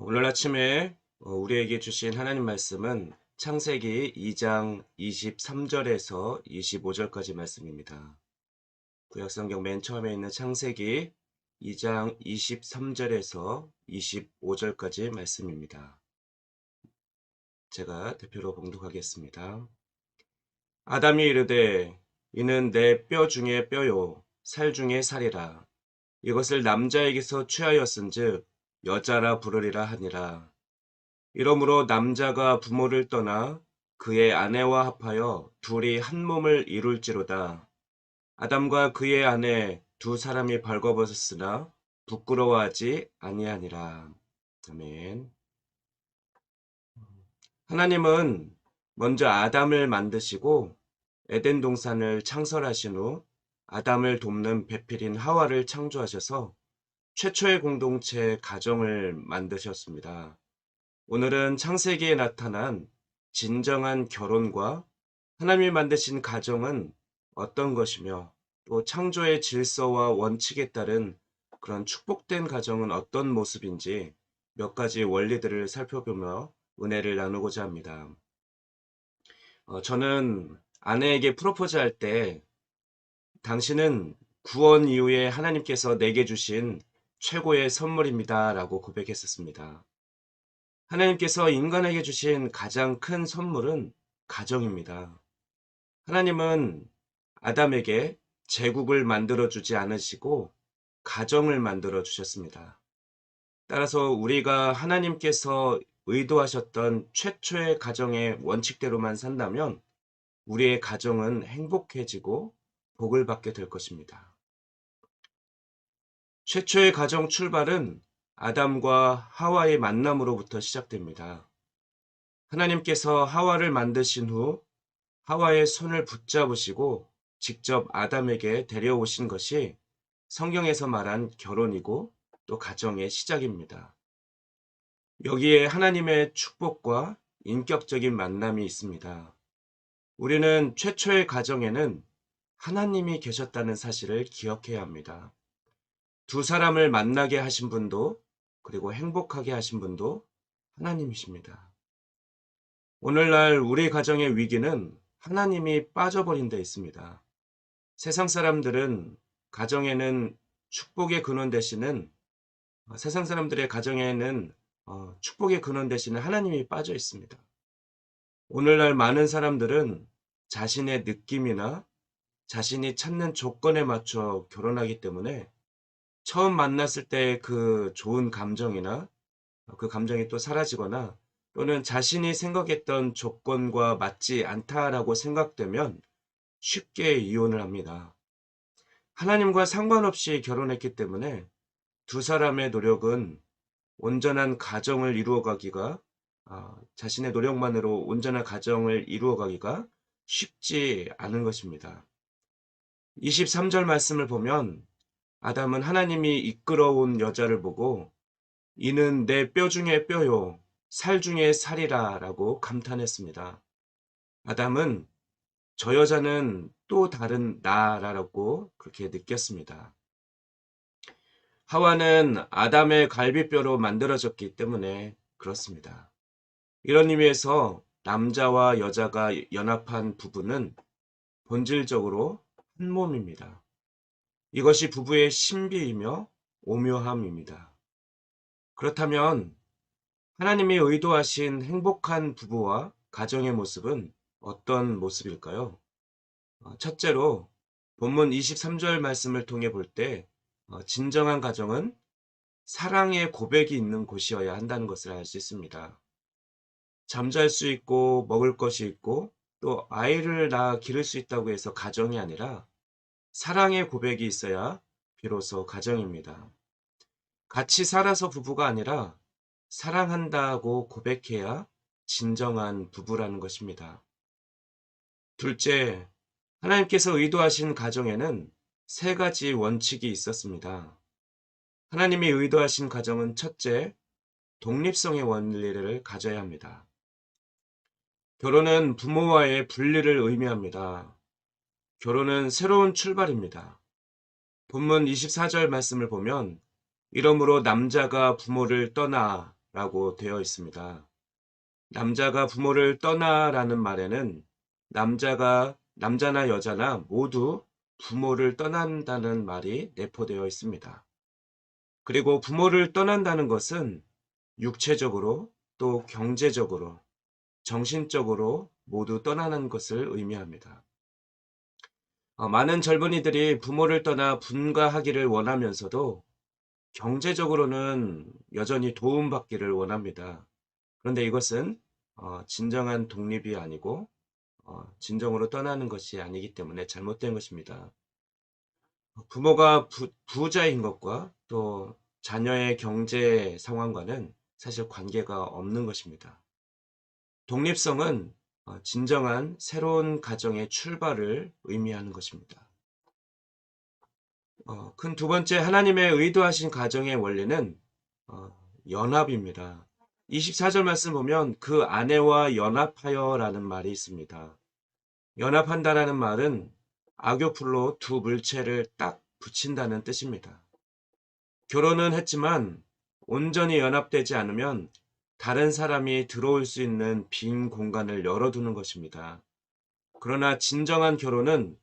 오늘 아침에 우리에게 주신 하나님 말씀은 창세기 2장 23절에서 25절까지 말씀입니다. 구약성경 맨 처음에 있는 창세기 2장 23절에서 25절까지 말씀입니다. 제가 대표로 봉독하겠습니다. 아담이 이르되 이는 내 뼈 중에 뼈요 살 중에 살이라. 이것을 남자에게서 취하였은즉 여자라 부르리라 하니라. 이러므로 남자가 부모를 떠나 그의 아내와 합하여 둘이 한 몸을 이룰지로다. 아담과 그의 아내 두 사람이 벌거벗었으나 부끄러워하지 아니하니라. 아멘. 하나님은 먼저 아담을 만드시고 에덴 동산을 창설하신 후 아담을 돕는 배필인 하와를 창조하셔서 최초의 공동체 가정을 만드셨습니다. 오늘은 창세기에 나타난 진정한 결혼과 하나님이 만드신 가정은 어떤 것이며 또 창조의 질서와 원칙에 따른 그런 축복된 가정은 어떤 모습인지 몇 가지 원리들을 살펴보며 은혜를 나누고자 합니다. 저는 아내에게 프로포즈할 때 당신은 구원 이후에 하나님께서 내게 주신 최고의 선물입니다 라고 고백했었습니다. 하나님께서 인간에게 주신 가장 큰 선물은 가정입니다. 하나님은 아담에게 제국을 만들어 주지 않으시고 가정을 만들어 주셨습니다. 따라서 우리가 하나님께서 의도하셨던 최초의 가정의 원칙대로만 산다면 우리의 가정은 행복해지고 복을 받게 될 것입니다. 최초의 가정 출발은 아담과 하와의 만남으로부터 시작됩니다. 하나님께서 하와를 만드신 후 하와의 손을 붙잡으시고 직접 아담에게 데려오신 것이 성경에서 말한 결혼이고 또 가정의 시작입니다. 여기에 하나님의 축복과 인격적인 만남이 있습니다. 우리는 최초의 가정에는 하나님이 계셨다는 사실을 기억해야 합니다. 두 사람을 만나게 하신 분도 그리고 행복하게 하신 분도 하나님이십니다. 오늘날 우리 가정의 위기는 하나님이 빠져버린 데 있습니다. 세상 사람들은 가정에는 축복의 근원 되시는 세상 사람들의 가정에는 축복의 근원 되시는 하나님이 빠져 있습니다. 오늘날 많은 사람들은 자신의 느낌이나 자신이 찾는 조건에 맞춰 결혼하기 때문에 처음 만났을 때 그 좋은 감정이나 그 감정이 또 사라지거나 또는 자신이 생각했던 조건과 맞지 않다라고 생각되면 쉽게 이혼을 합니다. 하나님과 상관없이 결혼했기 때문에 두 사람의 노력은 온전한 가정을 이루어가기가 자신의 노력만으로 온전한 가정을 이루어가기가 쉽지 않은 것입니다. 23절 말씀을 보면 아담은 하나님이 이끌어온 여자를 보고 이는 내 뼈 중에 뼈요 살 중에 살이라 라고 감탄했습니다. 아담은 저 여자는 또 다른 나라고 그렇게 느꼈습니다. 하와는 아담의 갈비뼈로 만들어졌기 때문에 그렇습니다. 이런 의미에서 남자와 여자가 연합한 부부는 본질적으로 한 몸입니다. 이것이 부부의 신비이며 오묘함입니다. 그렇다면 하나님이 의도하신 행복한 부부와 가정의 모습은 어떤 모습일까요? 첫째로 본문 23절 말씀을 통해 볼 때 진정한 가정은 사랑의 고백이 있는 곳이어야 한다는 것을 알 수 있습니다. 잠잘 수 있고 먹을 것이 있고 또 아이를 낳아 기를 수 있다고 해서 가정이 아니라 사랑의 고백이 있어야 비로소 가정입니다. 같이 살아서 부부가 아니라 사랑한다고 고백해야 진정한 부부라는 것입니다. 둘째, 하나님께서 의도하신 가정에는 세 가지 원칙이 있었습니다. 하나님이 의도하신 가정은 첫째, 독립성의 원리를 가져야 합니다. 결혼은 부모와의 분리를 의미합니다. 결혼은 새로운 출발입니다. 본문 24절 말씀을 보면 이러므로 남자가 부모를 떠나 라고 되어 있습니다. 남자가 부모를 떠나라는 말에는 남자나 여자나 모두 부모를 떠난다는 말이 내포되어 있습니다. 그리고 부모를 떠난다는 것은 육체적으로 또 경제적으로 정신적으로 모두 떠나는 것을 의미합니다. 많은 젊은이들이 부모를 떠나 분가하기를 원하면서도 경제적으로는 여전히 도움받기를 원합니다. 그런데 이것은 진정한 독립이 아니고 진정으로 떠나는 것이 아니기 때문에 잘못된 것입니다. 부모가 부자인 것과 또 자녀의 경제 상황과는 사실 관계가 없는 것입니다. 독립성은 진정한 새로운 가정의 출발을 의미하는 것입니다. 큰 두 번째, 하나님의 의도하신 가정의 원리는 어, 연합입니다. 24절 말씀 보면 그 아내와 연합하여라는 말이 있습니다. 연합한다라는 말은 아교풀로 두 물체를 딱 붙인다는 뜻입니다. 결혼은 했지만 온전히 연합되지 않으면 다른 사람이 들어올 수 있는 빈 공간을 열어두는 것입니다. 그러나 진정한 결혼은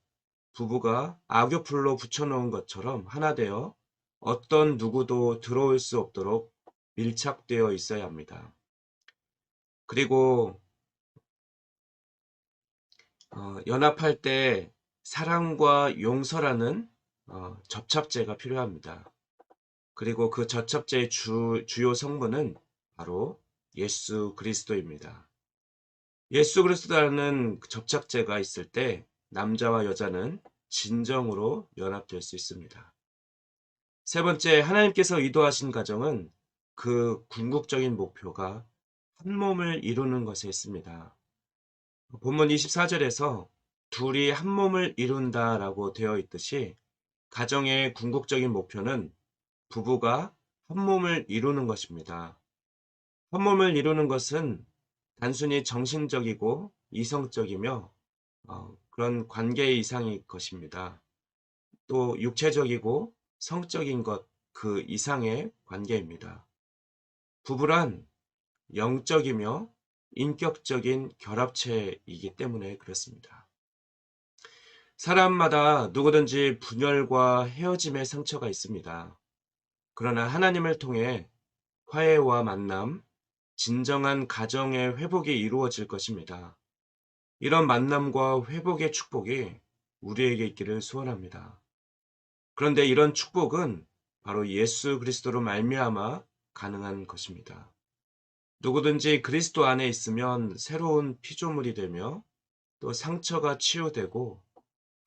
부부가 악교풀로 붙여놓은 것처럼 하나 되어 어떤 누구도 들어올 수 없도록 밀착되어 있어야 합니다. 그리고 연합할 때 사랑과 용서라는 접착제가 필요합니다. 그리고 그 접착제의 주요 성분은 바로 예수 그리스도입니다. 예수 그리스도라는 접착제가 있을 때 남자와 여자는 진정으로 연합될 수 있습니다. 세 번째, 하나님께서 의도하신 가정은 그 궁극적인 목표가 한 몸을 이루는 것에 있습니다. 본문 24절에서 둘이 한 몸을 이룬다라고 되어 있듯이 가정의 궁극적인 목표는 부부가 한 몸을 이루는 것입니다. 한 몸을 이루는 것은 단순히 정신적이고 이성적이며 그런 관계 이상의 것입니다. 또 육체적이고 성적인 것 그 이상의 관계입니다. 부부란 영적이며 인격적인 결합체이기 때문에 그렇습니다. 사람마다 누구든지 분열과 헤어짐의 상처가 있습니다. 그러나 하나님을 통해 화해와 만남, 진정한 가정의 회복이 이루어질 것입니다. 이런 만남과 회복의 축복이 우리에게 있기를 소원합니다. 그런데 이런 축복은 바로 예수 그리스도로 말미암아 가능한 것입니다. 누구든지 그리스도 안에 있으면 새로운 피조물이 되며 또 상처가 치유되고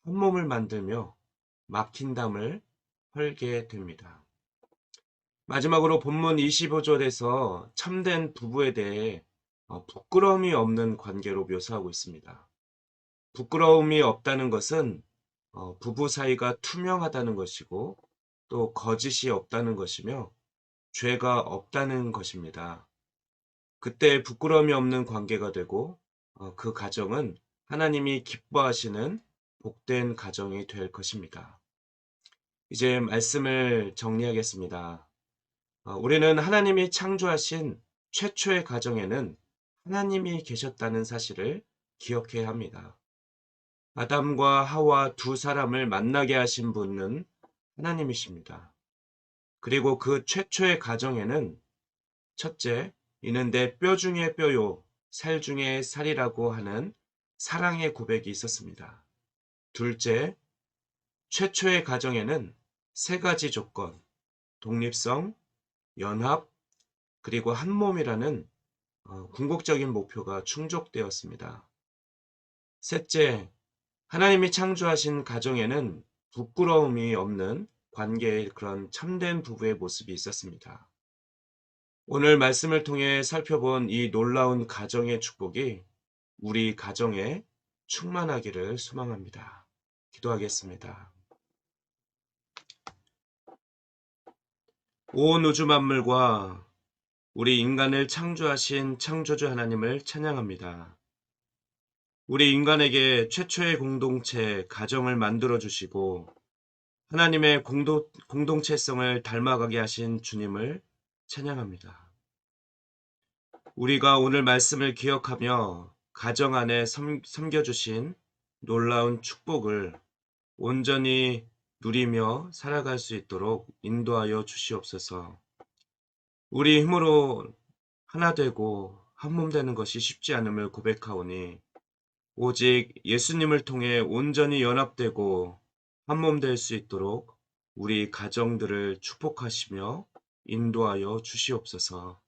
한 몸을 만들며 막힌 담을 헐게 됩니다. 마지막으로 본문 25절에서 참된 부부에 대해 부끄러움이 없는 관계로 묘사하고 있습니다. 부끄러움이 없다는 것은 부부 사이가 투명하다는 것이고 또 거짓이 없다는 것이며 죄가 없다는 것입니다. 그때 부끄러움이 없는 관계가 되고 그 가정은 하나님이 기뻐하시는 복된 가정이 될 것입니다. 이제 말씀을 정리하겠습니다. 우리는 하나님이 창조하신 최초의 가정에는 하나님이 계셨다는 사실을 기억해야 합니다. 아담과 하와 두 사람을 만나게 하신 분은 하나님이십니다. 그리고 그 최초의 가정에는 첫째, 이는 내 뼈 중에 뼈요, 살 중에 살이라고 하는 사랑의 고백이 있었습니다. 둘째, 최초의 가정에는 세 가지 조건, 독립성, 연합, 그리고 한 몸이라는 궁극적인 목표가 충족되었습니다. 셋째, 하나님이 창조하신 가정에는 부끄러움이 없는 관계의 그런 참된 부부의 모습이 있었습니다. 오늘 말씀을 통해 살펴본 이 놀라운 가정의 축복이 우리 가정에 충만하기를 소망합니다. 기도하겠습니다. 온 우주 만물과 우리 인간을 창조하신 창조주 하나님을 찬양합니다. 우리 인간에게 최초의 공동체, 가정을 만들어 주시고 하나님의 공동체성을 닮아가게 하신 주님을 찬양합니다. 우리가 오늘 말씀을 기억하며 가정 안에 섬겨주신 놀라운 축복을 온전히 누리며 살아갈 수 있도록 인도하여 주시옵소서. 우리 힘으로 하나 되고 한 몸 되는 것이 쉽지 않음을 고백하오니 오직 예수님을 통해 온전히 연합되고 한 몸 될 수 있도록 우리 가정들을 축복하시며 인도하여 주시옵소서.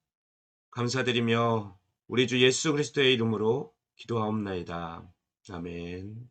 감사드리며 우리 주 예수 그리스도의 이름으로 기도하옵나이다. 아멘.